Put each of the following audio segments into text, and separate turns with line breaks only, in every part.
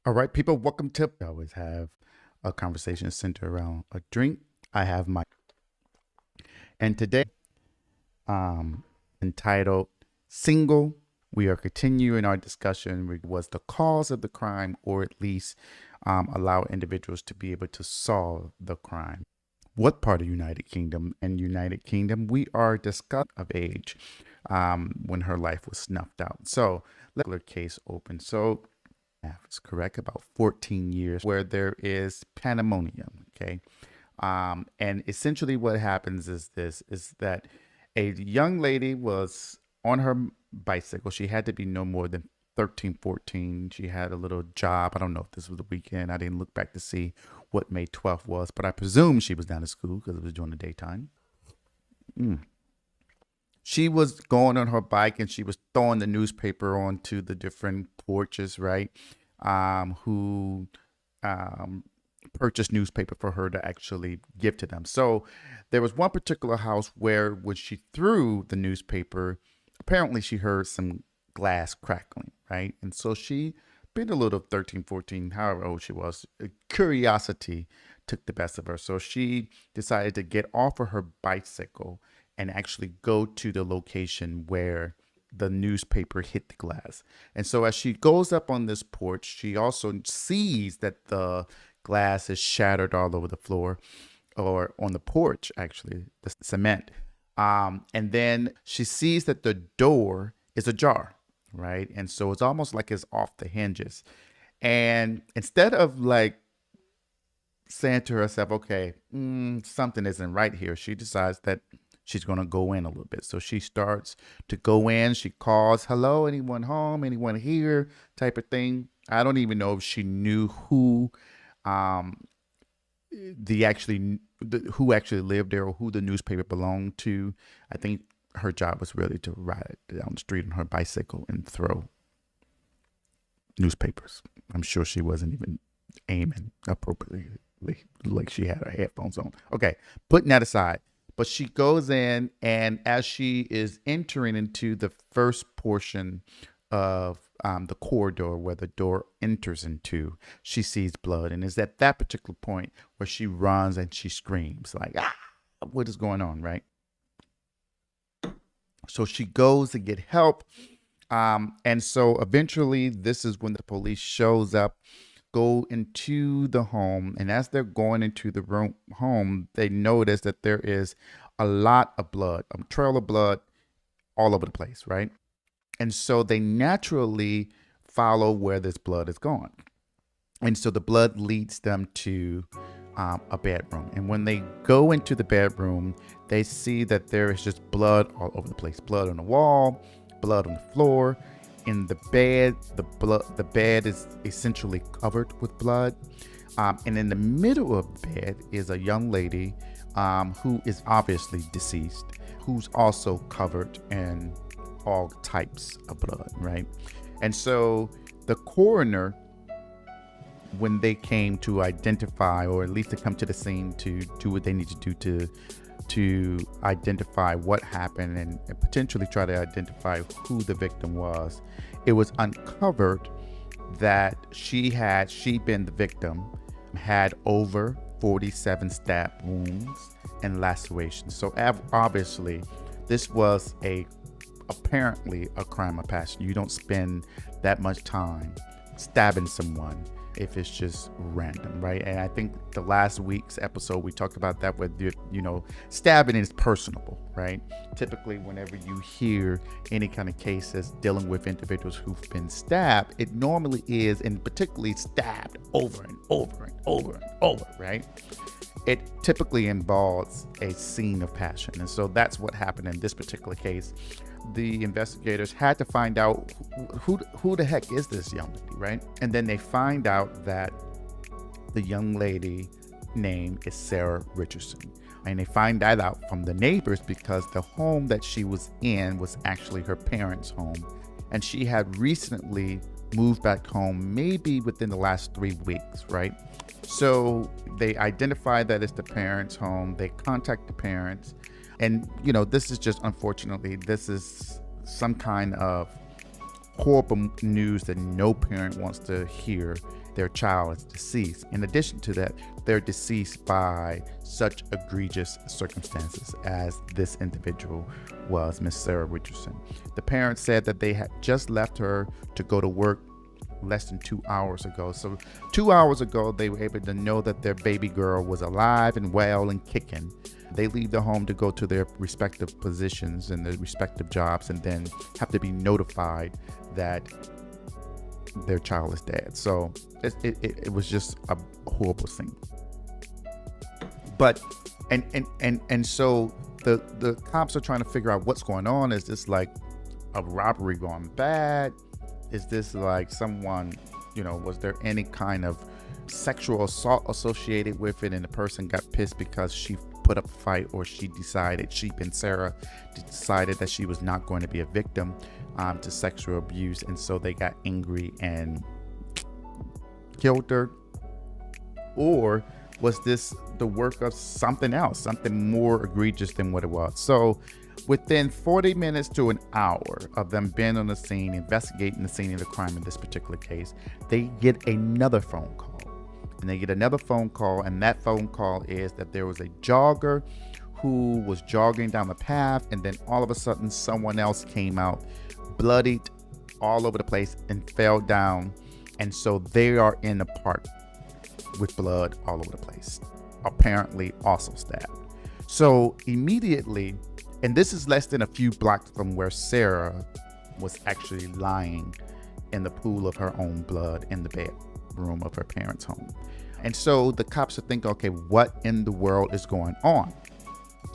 All right, people, welcome to. I always have a conversation centered around a drink. I have my, and today, um, entitled "Single." We are continuing our discussion. Was the cause of the crime, or at least allow individuals to be able to solve the crime? What part of United Kingdom? And United Kingdom, we are discussing of age when her life was snuffed out. So, let the case open. So is correct, about 14 years, where there is pandemonium. Okay. And essentially what happens is that a young lady was on her bicycle. She had to be no more than 13, 14. She had a little job. I don't know if this was the weekend. I didn't look back to see what May 12th was, but I presume she was down at school because it was during the daytime. She was going on her bike and she was throwing the newspaper onto the different porches, right? Who purchased newspaper for her to actually give to them. So there was one particular house where when she threw the newspaper, apparently she heard some glass crackling, right? And so she, being a little 13, 14, however old she was, curiosity took the best of her. So she decided to get off of her bicycle and actually go to the location where the newspaper hit the glass. And so as she goes up on this porch, she also sees that the glass is shattered all over the floor, or on the porch, actually, the cement. And then she sees that the door is ajar, right? And so it's almost like it's off the hinges. And instead of like saying to herself, okay, something isn't right here, she decides that she's going to go in a little bit. So she starts to go in. She calls, hello, anyone home? Anyone here? Type of thing. I don't even know if she knew who who actually lived there or who the newspaper belonged to. I think her job was really to ride down the street on her bicycle and throw newspapers. I'm sure she wasn't even aiming appropriately, like she had her headphones on. Okay, putting that aside. But she goes in, and as she is entering into the first portion of the corridor where the door enters into, she sees blood. And it's at that particular point where she runs and she screams, like, ah, what is going on, right? So she goes to get help. And so eventually, this is when the police shows up, go into the home, and as they're going into the home, they notice that there is a lot of blood, a trail of blood all over the place, right? And so they naturally follow where this blood is going. And so the blood leads them to a bedroom. And when they go into the bedroom, they see that there is just blood all over the place. Blood on the wall, blood on the floor. In the bed, the bed is essentially covered with blood. And in the middle of the bed is a young lady who is obviously deceased, who's also covered in all types of blood, right? And so the coroner, when they came to identify, or at least to come to the scene to do what they need to do to identify what happened and potentially try to identify who the victim was, it was uncovered that she been the victim, had over 47 stab wounds and lacerations. So obviously this was apparently a crime of passion. You don't spend that much time stabbing someone if it's just random, right? And I think the last week's episode we talked about that, where stabbing is personable, right? Typically whenever you hear any kind of cases dealing with individuals who've been stabbed, it normally is, and particularly stabbed over and over and over and over, right? It typically involves a scene of passion. And so that's what happened in this particular case. The investigators had to find out who the heck is this young lady, right? And then they find out that the young lady name is Sarah Richardson. And they find that out from the neighbors because the home that she was in was actually her parents' home. And she had recently moved back home, maybe within the last 3 weeks, right? So they identify that it's the parents' home. They contact the parents. And, this is just, unfortunately, this is some kind of horrible news that no parent wants to hear, their child is deceased. In addition to that, they're deceased by such egregious circumstances as this individual was, Miss Sarah Richardson. The parents said that they had just left her to go to work less than 2 hours ago. So 2 hours ago, they were able to know that their baby girl was alive and well and kicking. They leave the home to go to their respective positions and their respective jobs, and then have to be notified that their child is dead. So it was just a horrible thing. But and so the cops are trying to figure out what's going on. Is this like a robbery gone bad? Is this like someone, was there any kind of sexual assault associated with it, and the person got pissed because she put up a fight, or she and Sarah decided that she was not going to be a victim to sexual abuse, and so they got angry and killed her? Or was this the work of something else, something more egregious than what it was? So within 40 minutes to an hour of them being on the scene, investigating the scene of the crime in this particular case, they get another phone call. And they get another phone call, and that phone call is that there was a jogger who was jogging down the path, and then all of a sudden someone else came out bloodied all over the place and fell down. And so they are in the park with blood all over the place, apparently also stabbed. So immediately, and this is less than a few blocks from where Sarah was actually lying in the pool of her own blood in the bedroom of her parents' home. And so the cops are thinking, okay, what in the world is going on?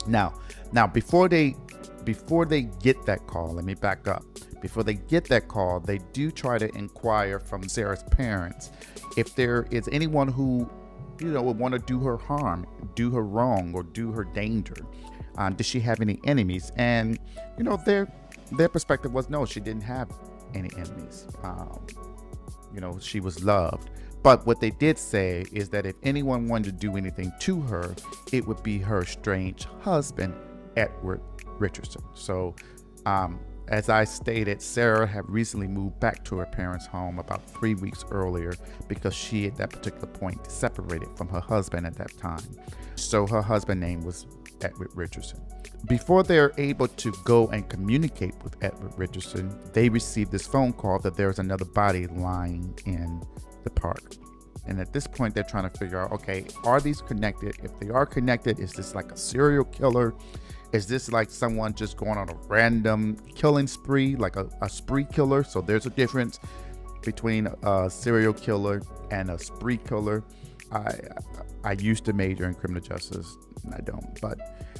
Now before they get that call, let me back up. Before they get that call, they do try to inquire from Sarah's parents if there is anyone who, would want to do her harm, do her wrong, or do her danger. Does she have any enemies? And, their perspective was no, she didn't have any enemies. She was loved. But what they did say is that if anyone wanted to do anything to her, it would be her estranged husband, Edward Richardson. So, as I stated, Sarah had recently moved back to her parents' home about 3 weeks earlier because she, at that particular point, separated from her husband at that time. So her husband's name was Edward Richardson. Before they're able to go and communicate with Edward Richardson, they received this phone call that there's another body lying in the park. And at this point, they're trying to figure out, okay, are these connected? If they are connected, is this like a serial killer? Is this like someone just going on a random killing spree, like a spree killer? So there's a difference between a serial killer and a spree killer. I used to major in criminal justice, and I don't, but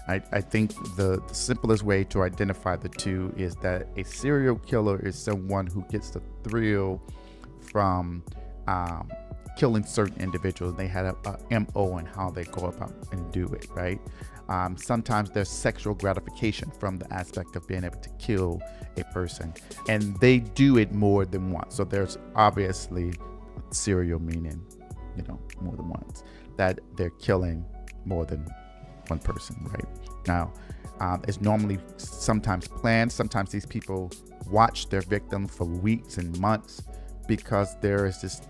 I think the simplest way to identify the two is that a serial killer is someone who gets the thrill from killing certain individuals. They had a MO and how they go about and do it, right? Sometimes there's sexual gratification from the aspect of being able to kill a person, and they do it more than once. So there's obviously serial meaning, more than once, that they're killing more than one person, right? Now, it's normally sometimes planned. Sometimes these people watch their victim for weeks and months because there is this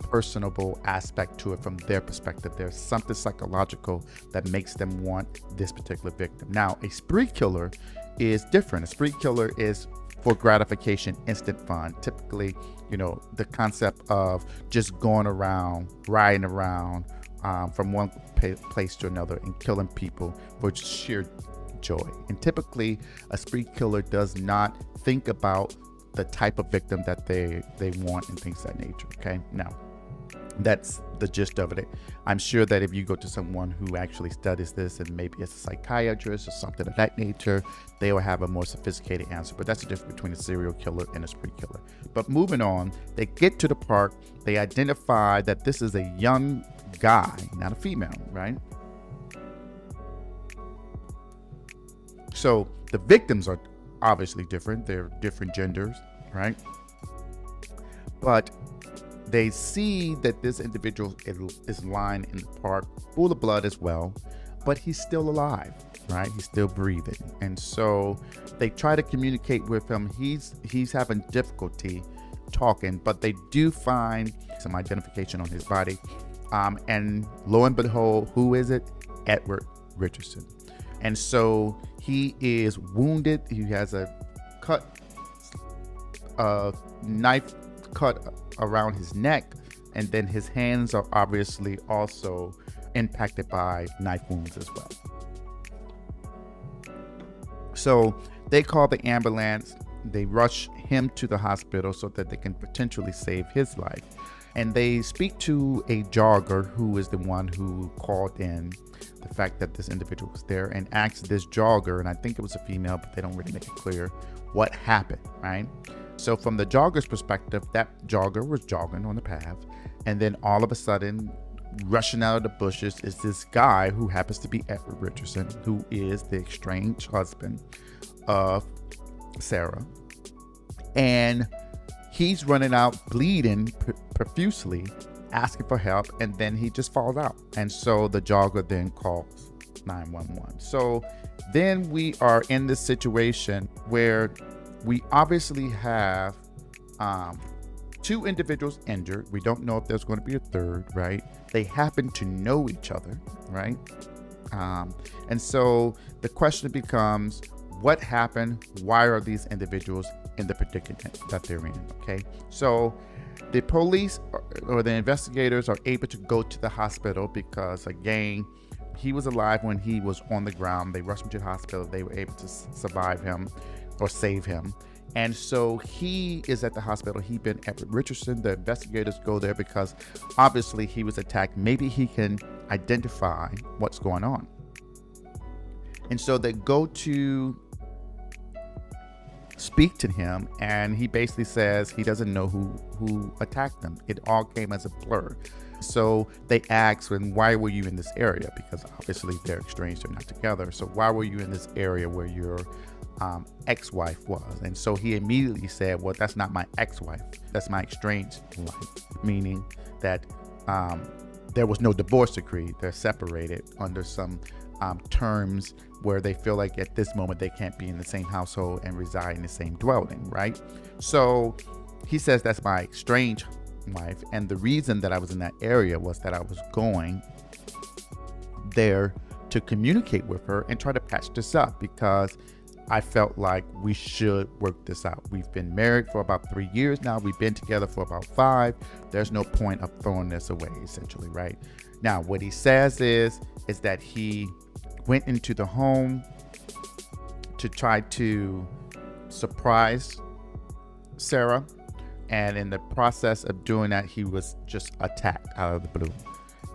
personable aspect to it from their perspective. There's something psychological that makes them want this particular victim. Now, a spree killer is different. A spree killer is for gratification, instant fun. Typically, the concept of just going around, riding around from one place to another and killing people for sheer joy. And typically, a spree killer does not think about the type of victim that they want and things of that nature. Okay, now that's the gist of it. I'm sure that if you go to someone who actually studies this, and maybe it's a psychiatrist or something of that nature, they will have a more sophisticated answer. But that's the difference between a serial killer and a spree killer. But moving on, they get to the park. They identify that this is a young guy, not a female, right? So the victims are obviously different. They're different genders, right? But they see that this individual is lying in the park, full of blood as well, but he's still alive, right? He's still breathing. And so they try to communicate with him. He's having difficulty talking, but they do find some identification on his body. And lo and behold, who is it? Edward Richardson. And so he is wounded. He has a knife cut around his neck, and then his hands are obviously also impacted by knife wounds as well. So they call the ambulance. They rush him to the hospital so that they can potentially save his life. And they speak to a jogger who is the one who called in the fact that this individual was there, and asked this jogger, and I think it was a female, but they don't really make it clear what happened, right? So from the jogger's perspective, that jogger was jogging on the path, and then all of a sudden, rushing out of the bushes is this guy who happens to be Edward Richardson, who is the estranged husband of Sarah. And he's running out bleeding profusely, asking for help, and then he just falls out. And so the jogger then calls 911. So then we are in this situation where we obviously have two individuals injured. We don't know if there's going to be a third, right? They happen to know each other, right? And so the question becomes, what happened? Why are these individuals in the predicament that they're in? Okay, so the police or the investigators are able to go to the hospital because, again, he was alive when he was on the ground. They rushed him to the hospital. They were able to survive him or save him. And so he is at the hospital. He's been Edward Richardson. The investigators go there because obviously he was attacked. Maybe he can identify what's going on. And so they go to speak to him, and he basically says he doesn't know who attacked him. It all came as a blur. So they ask him, why were you in this area? Because obviously they're estranged, they're not together. So why were you in this area where your ex-wife was? And so he immediately said, well, that's not my ex-wife, that's my estranged wife, meaning that there was no divorce decree. They're separated under some terms where they feel like at this moment they can't be in the same household and reside in the same dwelling, right? So he says that's my estranged wife, and the reason that I was in that area was that I was going there to communicate with her and try to patch this up, because I felt like we should work this out. We've been married for about 3 years now. We've been together for about 5. There's no point of throwing this away, essentially, right? Now, what he says is that he went into the home to try to surprise Sarah. And in the process of doing that, he was just attacked out of the blue.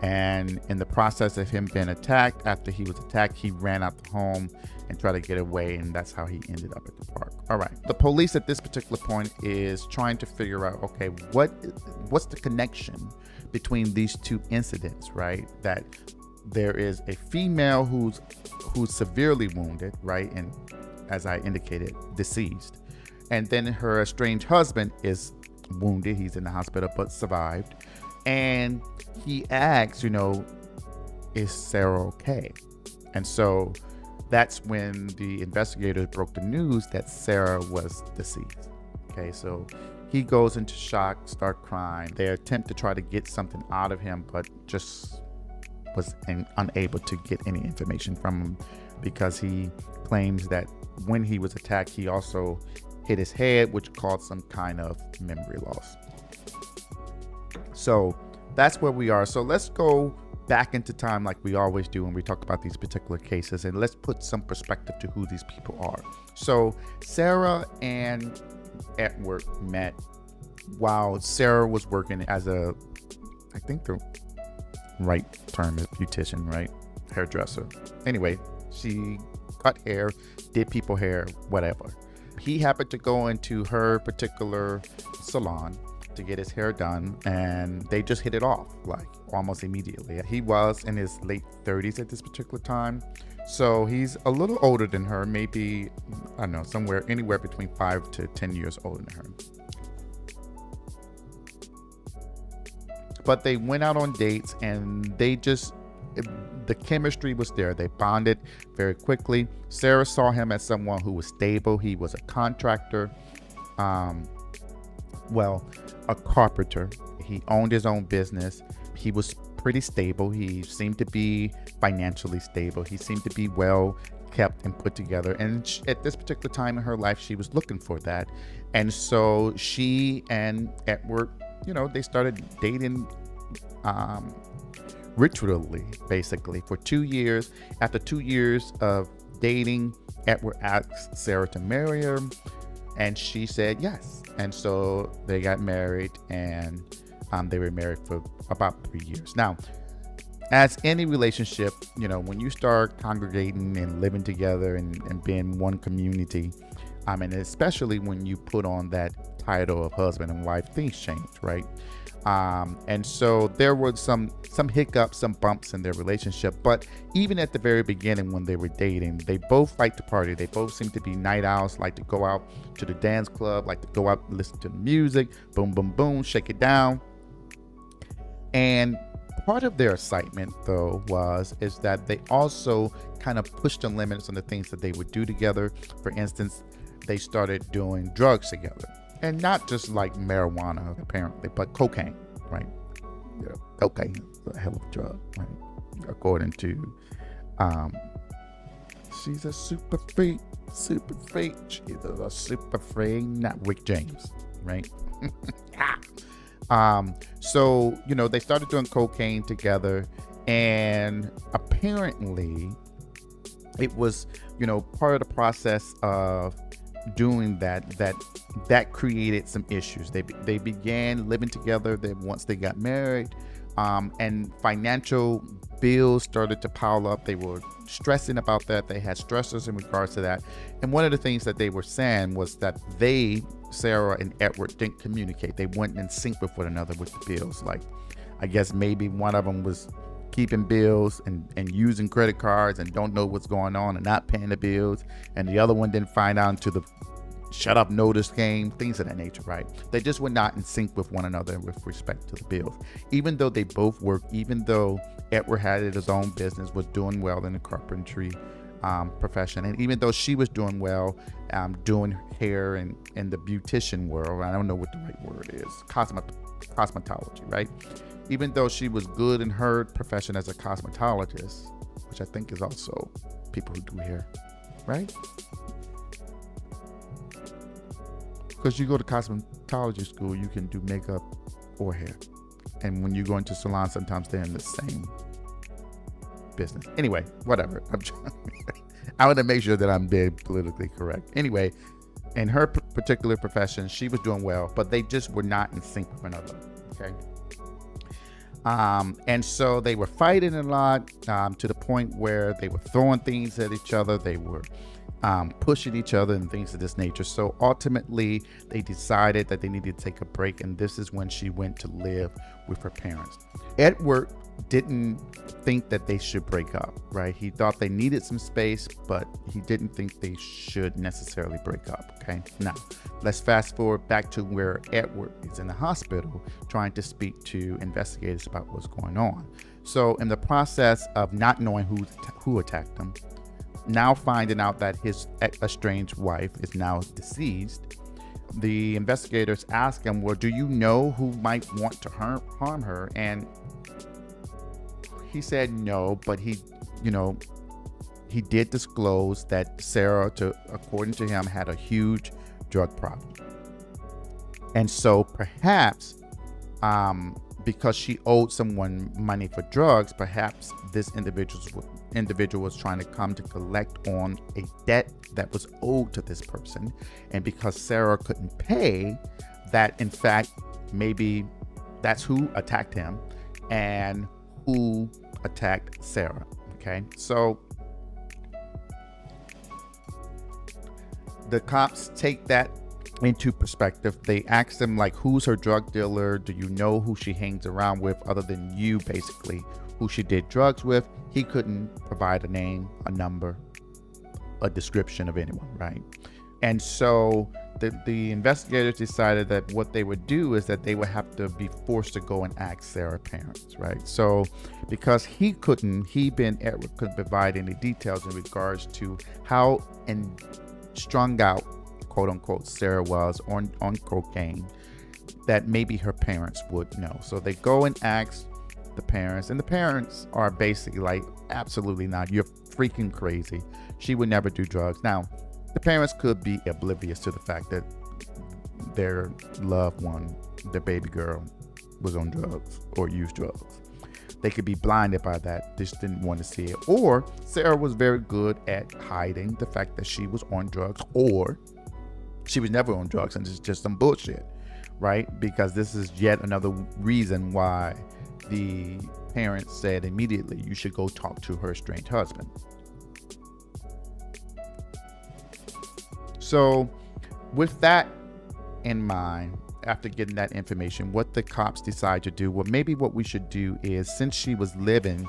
And in the process of him being attacked, after he was attacked, he ran out the home and tried to get away, and that's how he ended up at the park. All right. The police at this particular point is trying to figure out, okay, what's the connection between these two incidents, right? That there is a female who's severely wounded, right? And as I indicated, deceased. And then her estranged husband is wounded. He's in the hospital, but survived. And he asks, is Sarah okay? And so that's when the investigators broke the news that Sarah was deceased. Okay, so he goes into shock, start crying. They attempt to try to get something out of him, but just was unable to get any information from him, because he claims that when he was attacked, he also hit his head, which caused some kind of memory loss. So that's where we are. So let's go back into time like we always do when we talk about these particular cases, and let's put some perspective to who these people are. So Sarah and Edward met while Sarah was working as I think the right term is beautician, right? Hairdresser. Anyway, she cut hair, did people hair, whatever. He happened to go into her particular salon to get his hair done, and they just hit it off like almost immediately. He was in his late 30s at this particular time, so he's a little older than her, maybe, I don't know, anywhere between 5 to 10 years older than her. But they went out on dates, and the chemistry was there. They bonded very quickly. Sarah saw him as someone who was stable. He was a contractor, Well, a carpenter. He owned his own business. He was pretty stable. He seemed to be financially stable. He seemed to be well kept and put together. And at this particular time in her life, she was looking for that. And so she and Edward, they started dating ritually, basically, for 2 years. After 2 years of dating, Edward asked Sarah to marry him, and she said yes. And so they got married, and they were married for about 3 years. Now, as any relationship, when you start congregating and living together and being one community, and especially when you put on that title of husband and wife, things change, right? And so there were some hiccups, some bumps in their relationship. But even at the very beginning when they were dating, they both liked to party. They both seemed to be night owls, like to go out to the dance club, like to go out and listen to the music, boom, boom, boom, shake it down. And part of their excitement, though, is that they also kind of pushed the limits on the things that they would do together. For instance, they started doing drugs together. And not just like marijuana, apparently, but cocaine, right? Yeah, cocaine is a hell of a drug, right? According to, she's a super freak. She's a super freak, not Rick James, right? So, they started doing cocaine together, and apparently it was, part of the process of doing that created some issues. They began living together. Once they got married, and financial bills started to pile up. They were stressing about that. They had stressors in regards to that. And one of the things that they were saying was that Sarah and Edward, didn't communicate. They weren't in sync with one another with the bills. Like, I guess maybe one of them was keeping bills and using credit cards and don't know what's going on and not paying the bills, and the other one didn't find out until the shut up notice game, things of that nature, right? They just were not in sync with one another with respect to the bills. Even though they both worked, even though Edward had his own business, was doing well in the carpentry profession, and even though she was doing well doing hair and in the beautician world, I don't know what the right word is, cosmetology, right? Even though she was good in her profession as a cosmetologist, which I think is also people who do hair, right? Because you go to cosmetology school, you can do makeup or hair. And when you go into salons, sometimes they're in the same business. Anyway, whatever. I want to make sure that I'm being politically correct. Anyway, in her particular profession, she was doing well, but they just were not in sync with one another. Okay. And so they were fighting a lot, to the point where they were throwing things at each other. They were pushing each other and things of this nature. So ultimately, they decided that they needed to take a break, and this is when she went to live with her parents. Edward didn't think that they should break up, right? He thought they needed some space, but he didn't think they should necessarily break up, okay? Now, let's fast forward back to where Edward is in the hospital trying to speak to investigators about what's going on. So in the process of not knowing who attacked him, now finding out that his estranged wife is now deceased, the investigators ask him, well, do you know who might want to harm her? And he said no, but he did disclose that Sarah, according to him, had a huge drug problem. And so perhaps because she owed someone money for drugs, perhaps this individual was trying to come to collect on a debt that was owed to this person. And because Sarah couldn't pay, that in fact, maybe that's who attacked him and who attacked Sarah. Okay, so the cops take that into perspective. They asked him, like, who's her drug dealer? Do you know who she hangs around with other than you, basically, who she did drugs with? He couldn't provide a name, a number, a description of anyone, right? And so the investigators decided that what they would do is that they would have to be forced to go and ask Sarah's parents, right? So because Edward couldn't provide any details in regards to how strung out, quote unquote, Sarah was on cocaine, that maybe her parents would know. So they go and ask the parents, and the parents are basically like, absolutely not. You're freaking crazy. She would never do drugs. Now, the parents could be oblivious to the fact that their loved one, their baby girl, was on drugs or used drugs. They could be blinded by that, just didn't want to see it. Or Sarah was very good at hiding the fact that she was on drugs, or she was never on drugs and it's just some bullshit, right? Because this is yet another reason why the parents said immediately, you should go talk to her estranged husband. So with that in mind, after getting that information, what the cops decide to do, well, maybe what we should do is, since she was living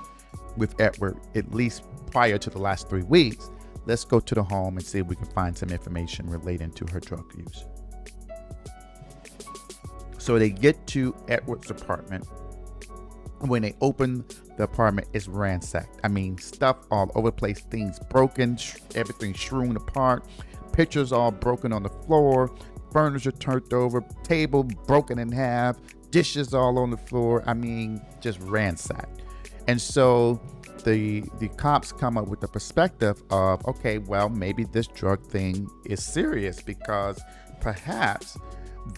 with Edward at least prior to the last 3 weeks, let's go to the home and see if we can find some information relating to her drug use. So they get to Edward's apartment. When they open the apartment, it's ransacked. I mean, stuff all over the place, things broken, everything strewn apart, pictures all broken on the floor, furniture turned over, table broken in half, dishes all on the floor. I mean, just ransacked. And so the cops come up with the perspective of, okay, well, maybe this drug thing is serious, because perhaps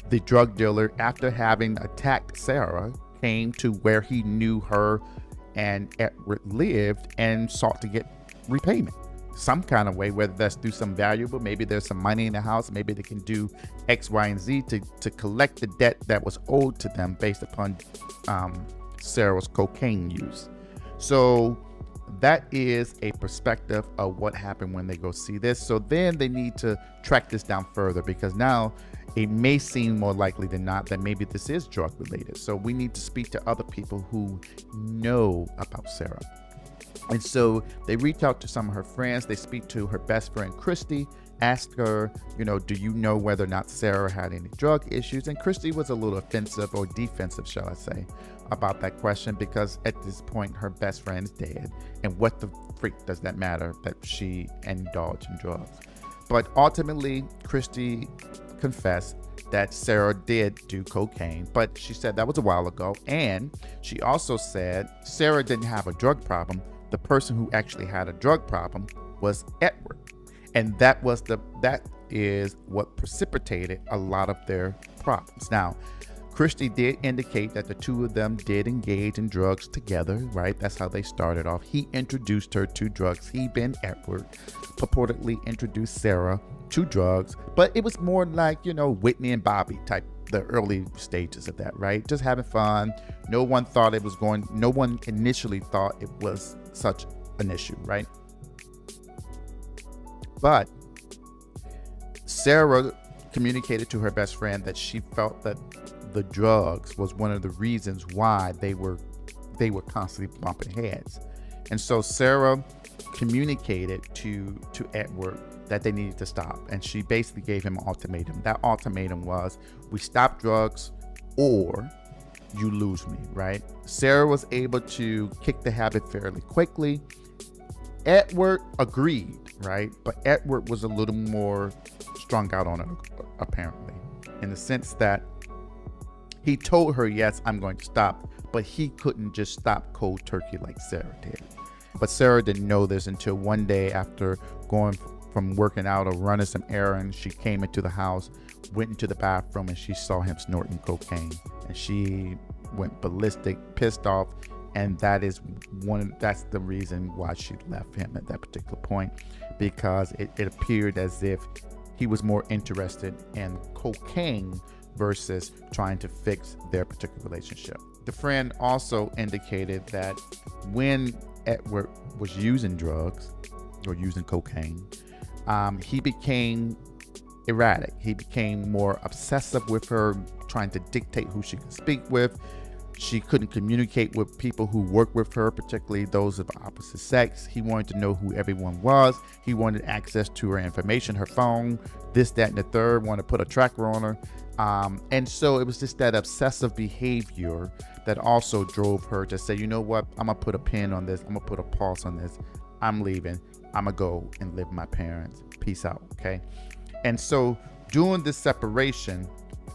the drug dealer, after having attacked Sarah, came to where he knew her and Edward lived and sought to get repayment some kind of way, whether that's through some valuable, maybe there's some money in the house, maybe they can do X, Y, and Z to collect the debt that was owed to them based upon Sarah's cocaine use. So that is a perspective of what happened when they go see this. So then they need to track this down further, because now it may seem more likely than not that maybe this is drug related. So we need to speak to other people who know about Sarah. And so they reach out to some of her friends. They speak to her best friend, Christy, ask her, do you know whether or not Sarah had any drug issues? And Christy was a little offensive, or defensive, shall I say, about that question, because at this point, her best friend is dead. And what the freak does that matter that she indulged in drugs? But ultimately, Christy confessed that Sarah did do cocaine, but she said that was a while ago. And she also said Sarah didn't have a drug problem. The person who actually had a drug problem was Edward. And that is what precipitated a lot of their problems. Now, Christy did indicate that the two of them did engage in drugs together, right? That's how they started off. He introduced her to drugs. He, being Edward, purportedly introduced Sarah to drugs, but it was more like, Whitney and Bobby type, the early stages of that, right? Just having fun. No one initially thought it was such an issue, right? But Sarah communicated to her best friend that she felt that the drugs was one of the reasons why they were constantly bumping heads. And so Sarah communicated to Edward that they needed to stop. And she basically gave him an ultimatum. That ultimatum was, we stop drugs or you lose me, right? Sarah was able to kick the habit fairly quickly. Edward agreed, right? But Edward was a little more strung out on it, apparently, in the sense that he told her, yes, I'm going to stop, but he couldn't just stop cold turkey like Sarah did. But Sarah didn't know this until one day, after going from working out or running some errands, she came into the house, went into the bathroom, and she saw him snorting cocaine. And she went ballistic, pissed off, and that's the reason why she left him at that particular point, because it appeared as if he was more interested in cocaine versus trying to fix their particular relationship. The friend also indicated that when Edward was using drugs or using cocaine, he became erratic. He became more obsessive with her, trying to dictate who she could speak with. She couldn't communicate with people who worked with her, particularly those of the opposite sex. He wanted to know who everyone was. He wanted access to her information, her phone, this, that, and the third, wanted to put a tracker on her. And so it was just that obsessive behavior that also drove her to say, you know what, I'm going to put a pin on this. I'm going to put a pause on this. I'm leaving. I'm going to go and live with my parents. Peace out, okay? And so during this separation,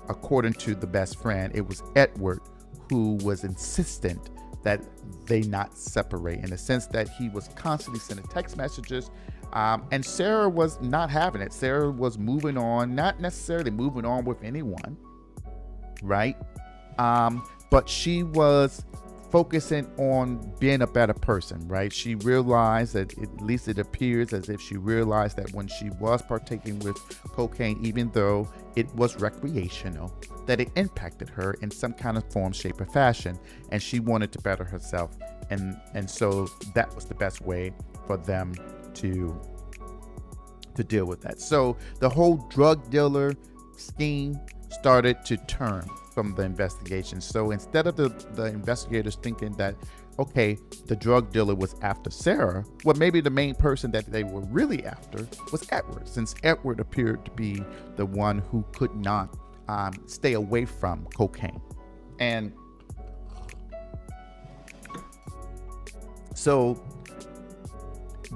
according to the best friend, it was Edward who was insistent that they not separate, in the sense that he was constantly sending text messages, and Sarah was not having it. Sarah was moving on, not necessarily moving on with anyone, right? But she was focusing on being a better person, right? She realized that, at least it appears as if she realized that when she was partaking with cocaine, even though it was recreational, that it impacted her in some kind of form, shape, or fashion, and she wanted to better herself, and so that was the best way for them to deal with that. So the whole drug dealer scheme started to turn from the investigation. So instead of the investigators thinking that, okay, the drug dealer was after Sarah, well, maybe the main person that they were really after was Edward, since Edward appeared to be the one who could not stay away from cocaine. And so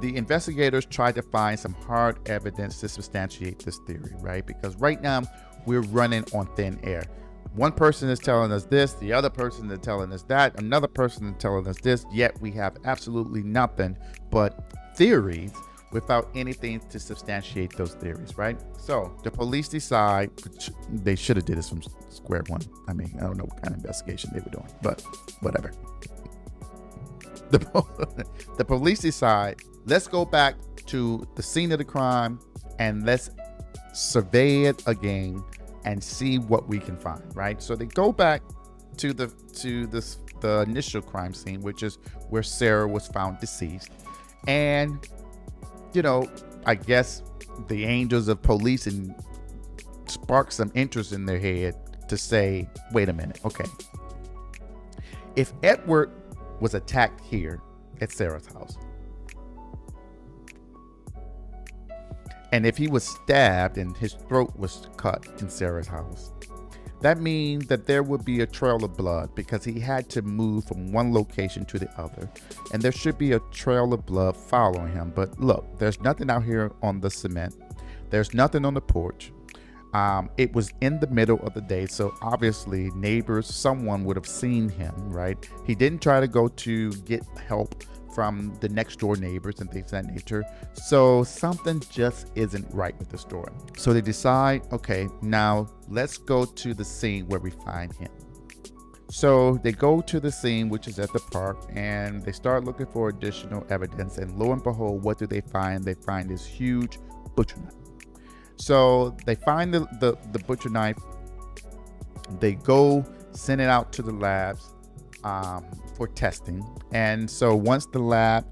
the investigators tried to find some hard evidence to substantiate this theory, right? Because right now we're running on thin air. One person is telling us this, the other person is telling us that, another person is telling us this, yet we have absolutely nothing but theories without anything to substantiate those theories, right? So the police decide, they should have did this from square one. I mean, I don't know what kind of investigation they were doing, but whatever. The police decide, let's go back to the scene of the crime and let's survey it again and see what we can find, right? So they go back to the initial crime scene, which is where Sarah was found deceased. And, you know, I guess the angels of policing sparked some interest in their head to say, wait a minute, okay. If Edward was attacked here at Sarah's house, and if he was stabbed and his throat was cut in Sarah's house, that means that there would be a trail of blood, because he had to move from one location to the other, and there should be a trail of blood following him. But look, there's nothing out here on the cement. There's nothing on the porch. It was in the middle of the day, so obviously neighbors, someone would have seen him, right? He didn't try to go to get help from the next door neighbors and things of that nature. So something just isn't right with the story. So they decide, okay, now let's go to the scene where we find him. So they go to the scene, which is at the park, and they start looking for additional evidence. And lo and behold, what do they find? They find this huge butcher knife. So they find the butcher knife. They go send it out to the labs for testing. And so once the lab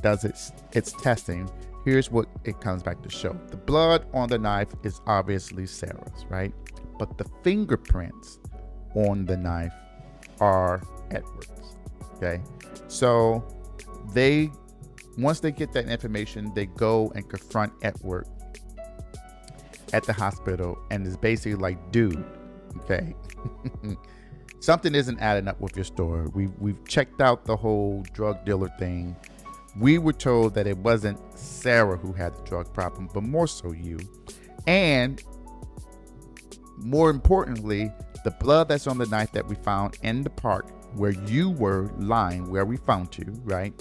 does its testing, here's what it comes back to show. The blood on the knife is obviously Sarah's, right? But the fingerprints on the knife are Edward's, okay? So once they get that information, they go and confront Edward at the hospital, and it's basically like, dude, okay, something isn't adding up with your story. We've checked out the whole drug dealer thing. We were told that it wasn't Sarah who had the drug problem, but more so you. And more importantly, the blood that's on the knife that we found in the park where you were lying, where we found you, right,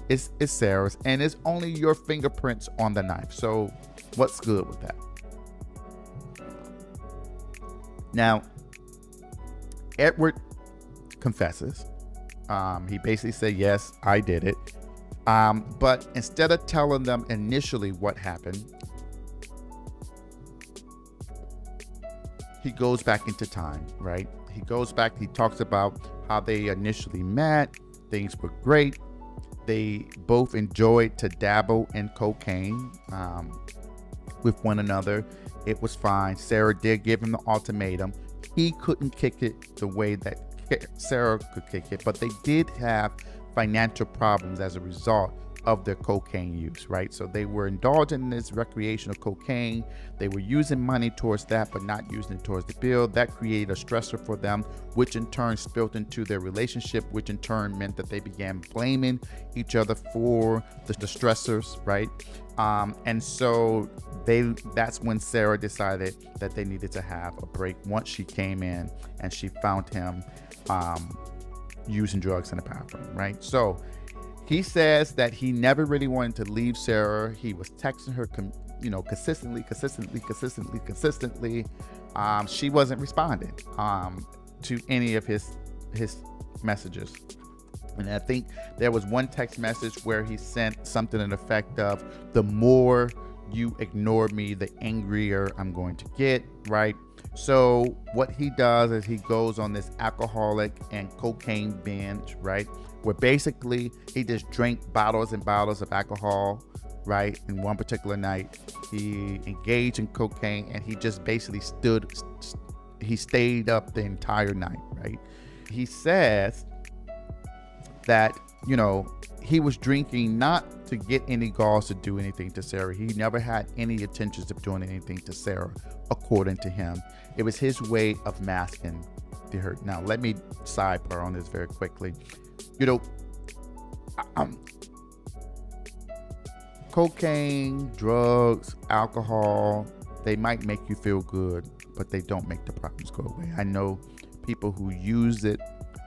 is Sarah's, and it's only your fingerprints on the knife. So what's good with that? Now, Edward confesses. He basically said, yes, I did it. But instead of telling them initially what happened, he goes back into time, right? He goes back, he talks about how they initially met. Things were great. They both enjoyed to dabble in cocaine with one another. It was fine. Sarah did give him the ultimatum. He couldn't kick it the way that Sarah could kick it, but they did have financial problems as a result of their cocaine use, right? So they were indulging in this recreational cocaine. They were using money towards that, but not using it towards the bill. That created a stressor for them, which in turn spilled into their relationship, which in turn meant that they began blaming each other for the stressors, right? And so that's when Sarah decided that they needed to have a break once she came in and she found him using drugs in the bathroom, right? So he says that he never really wanted to leave Sarah. He was texting her, consistently. She wasn't responding to any of his messages. And I think there was one text message where he sent something in effect of, the more you ignore me, the angrier I'm going to get, right? So what he does is he goes on this alcoholic and cocaine binge, right? Where basically he just drank bottles and bottles of alcohol, right? In one particular night, he engaged in cocaine and he just basically stayed up the entire night, right? He says that, he was drinking not to get any cause to do anything to Sarah. He never had any intentions of doing anything to Sarah, according to him. It was his way of masking the hurt. Now, let me sidebar on this very quickly. Cocaine, drugs, alcohol, they might make you feel good, but they don't make the problems go away. I know people who use it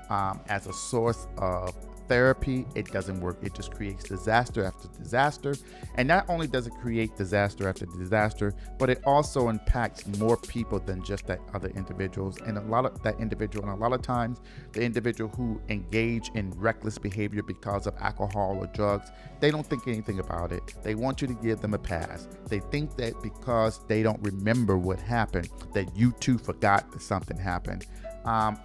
as a source of therapy. It doesn't work. It just creates disaster after disaster. And not only does it create disaster after disaster, but it also impacts more people than just that other individuals. And a lot of times the individual who engage in reckless behavior because of alcohol or drugs, they don't think anything about it. They want you to give them a pass. They think that because they don't remember what happened, that you too forgot that something happened.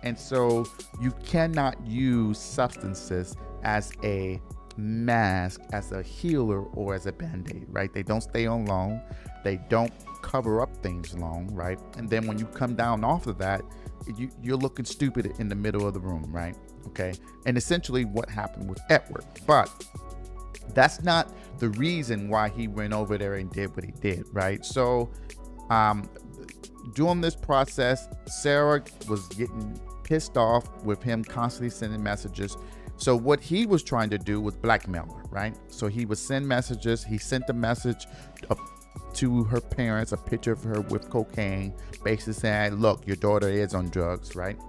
And so you cannot use substances as a mask, as a healer, or as a band-aid, right? They don't stay on long. They don't cover up things long, right? And then when you come down off of that, you're looking stupid in the middle of the room, right? Okay. And essentially what happened with Edward. But that's not the reason why he went over there and did what he did, right? So, during this process, Sarah was getting pissed off with him constantly sending messages. So what he was trying to do was blackmail her, right? So he would send messages. He sent a message to her parents, a picture of her with cocaine, basically saying, look, your daughter is on drugs, right?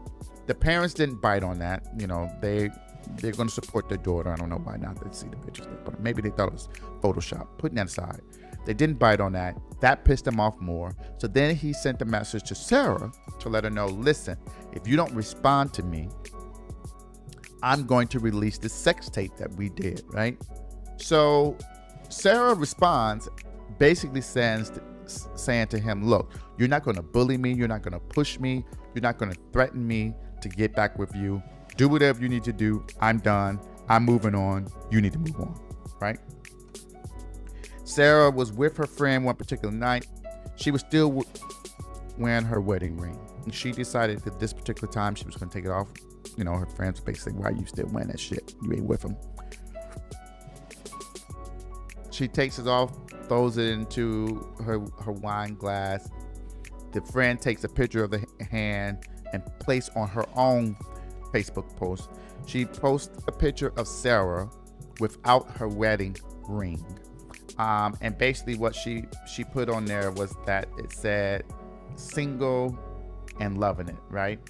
The parents didn't bite on that. They're going to support their daughter. I don't know why not. They see the pictures, but maybe they thought it was Photoshop. Putting that aside. They didn't bite on that. That pissed him off more. So then he sent a message to Sarah to let her know, listen, if you don't respond to me, I'm going to release the sex tape that we did, right? So Sarah responds, basically saying to him, look, you're not going to bully me. You're not going to push me. You're not going to threaten me to get back with you. Do whatever you need to do. I'm done. I'm moving on. You need to move on, right? Sarah was with her friend one particular night. She was still wearing her wedding ring. And she decided that this particular time she was going to take it off. Her friends basically, why are you still wearing that shit? You ain't with him. She takes it off, throws it into her wine glass. The friend takes a picture of the hand and placed on her own Facebook post. She posts a picture of Sarah without her wedding ring. And basically what she put on there was that it said single and loving it, right?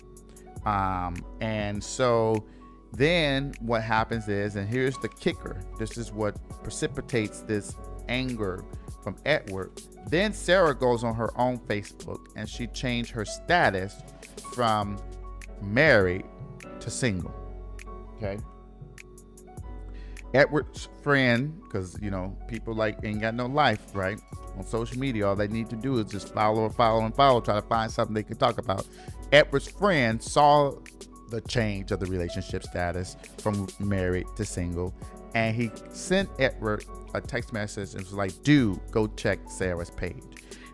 And so then what happens is, and here's the kicker, this is what precipitates this anger from Edward. Then Sarah goes on her own Facebook and she changed her status from married to single. Okay. Edward's friend, because people ain't got no life, right? On social media, all they need to do is just follow, try to find something they can talk about. Edward's friend saw the change of the relationship status from married to single, and he sent Edward a text message and was like, dude, go check Sarah's page.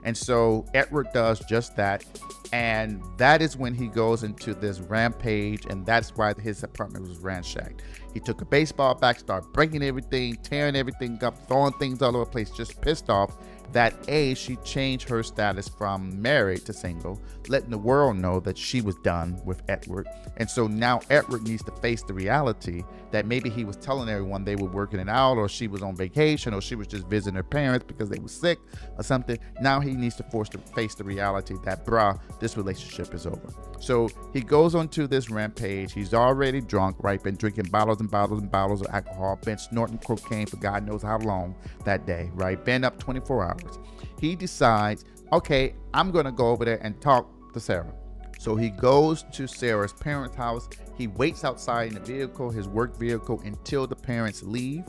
And so Edward does just that. And that is when he goes into this rampage, and that's why his apartment was ransacked. He took a baseball bat, started breaking everything, tearing everything up, throwing things all over the place, just pissed off that she changed her status from married to single, letting the world know that she was done with Edward. And so now Edward needs to face the reality that maybe he was telling everyone they were working it out, or she was on vacation, or she was just visiting her parents because they were sick or something. Now he needs to face the reality that, bruh, this relationship is over. So he goes onto this rampage. He's already drunk, right? Been drinking bottles and bottles and bottles of alcohol, been snorting cocaine for God knows how long that day, right? Been up 24 hours. He decides, okay, I'm going to go over there and talk to Sarah. So he goes to Sarah's parents' house. He waits outside in the vehicle, his work vehicle, until the parents leave.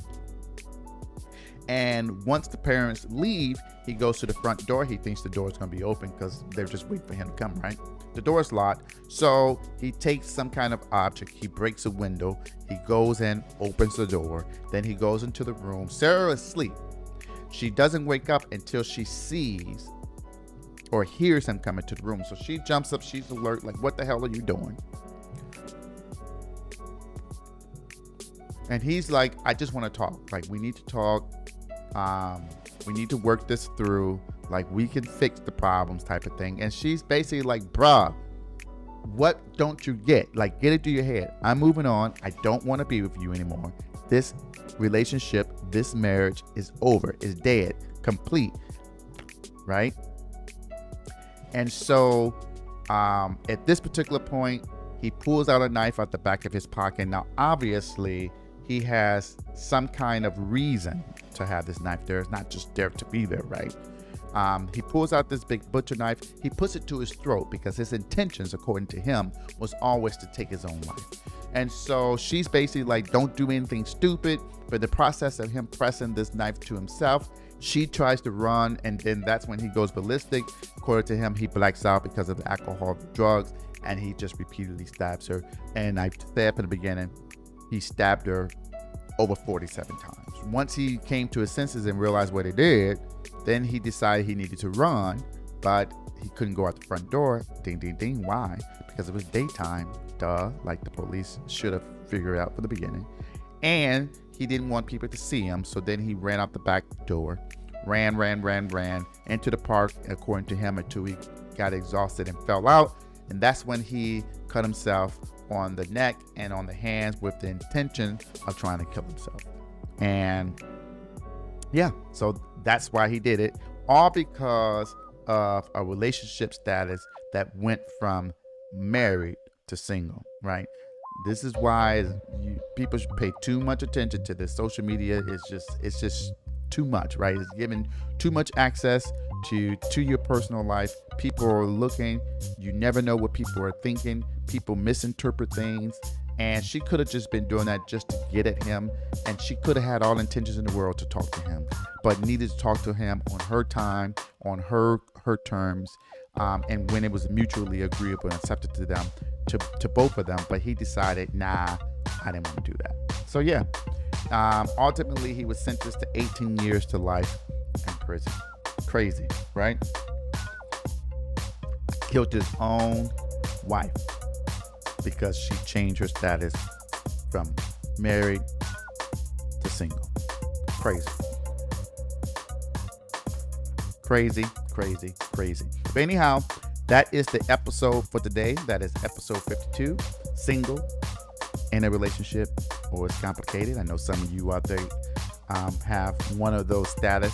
And once the parents leave, he goes to the front door. He thinks the door is going to be open because they're just waiting for him to come, right? The door is locked. So he takes some kind of object. He breaks a window. He goes in, opens the door. Then he goes into the room. Sarah is asleep. She doesn't wake up until she sees or hears him coming to the room. So she jumps up. She's alert. Like, what the hell are you doing? And he's like, I just want to talk. Like, we need to talk. We need to work this through. Like, we can fix the problems type of thing. And she's basically like, bruh, what don't you get? Like, get it through your head. I'm moving on. I don't want to be with you anymore. This relationship, this marriage is over. It's dead. Complete. Right? And so at this particular point, he pulls out a knife out the back of his pocket. Now, obviously, he has some kind of reason to have this knife there. It's not just there to be there, right? He pulls out this big butcher knife. He puts it to his throat because his intentions, according to him, was always to take his own life. And so she's basically like, don't do anything stupid. But the process of him pressing this knife to himself, she tries to run, and then that's when he goes ballistic. According to him, he blacks out because of the alcohol, the drugs, and he just repeatedly stabs her. And I said in the beginning, he stabbed her over 47 times. Once he came to his senses and realized what he did, then he decided he needed to run, but he couldn't go out the front door. Ding, ding, ding. Why? Because it was daytime. Duh. Like the police should have figured out from the beginning. And he didn't want people to see him, so then he ran out the back door. Ran into the park, according to him, until he got exhausted and fell out. And that's when he cut himself on the neck and on the hands with the intention of trying to kill himself. And yeah, so that's why he did it, all because of a relationship status that went from married to single, right? This is why people should pay too much attention to this. Social media is just too much, right? It's giving too much access to your personal life. People are looking. You never know what people are thinking. People misinterpret things. And she could have just been doing that just to get at him. And she could have had all intentions in the world to talk to him, but needed to talk to him on her time, on her terms, and when it was mutually agreeable and accepted to them, to both of them. But he decided, nah, I didn't want to do that. So yeah, ultimately he was sentenced to 18 years to life in prison. Crazy, right? Killed his own wife because she changed her status from married to single. Crazy. But anyhow, that is the episode for today. That is episode 52, single, in a relationship, or it's complicated. I know some of you out there have one of those status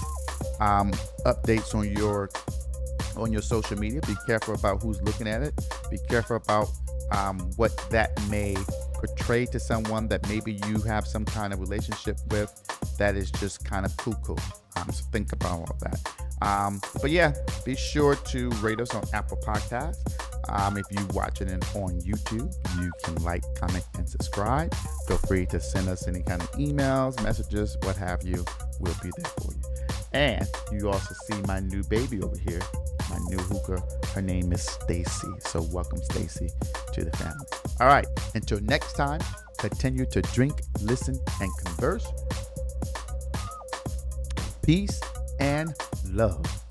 updates on your social media. Be careful about who's looking at it. Be careful about what that may portray to someone that maybe you have some kind of relationship with that is just kind of cuckoo. So think about all that. But yeah, be sure to rate us on Apple Podcasts. If you're watching it on YouTube, you can like, comment, and subscribe. Feel free to send us any kind of emails, messages, what have you. We'll be there for you. And you also see my new baby over here, my new hookah. Her name is Stacy. So welcome, Stacy, to the family. All right. Until next time, continue to drink, listen, and converse. Peace and love.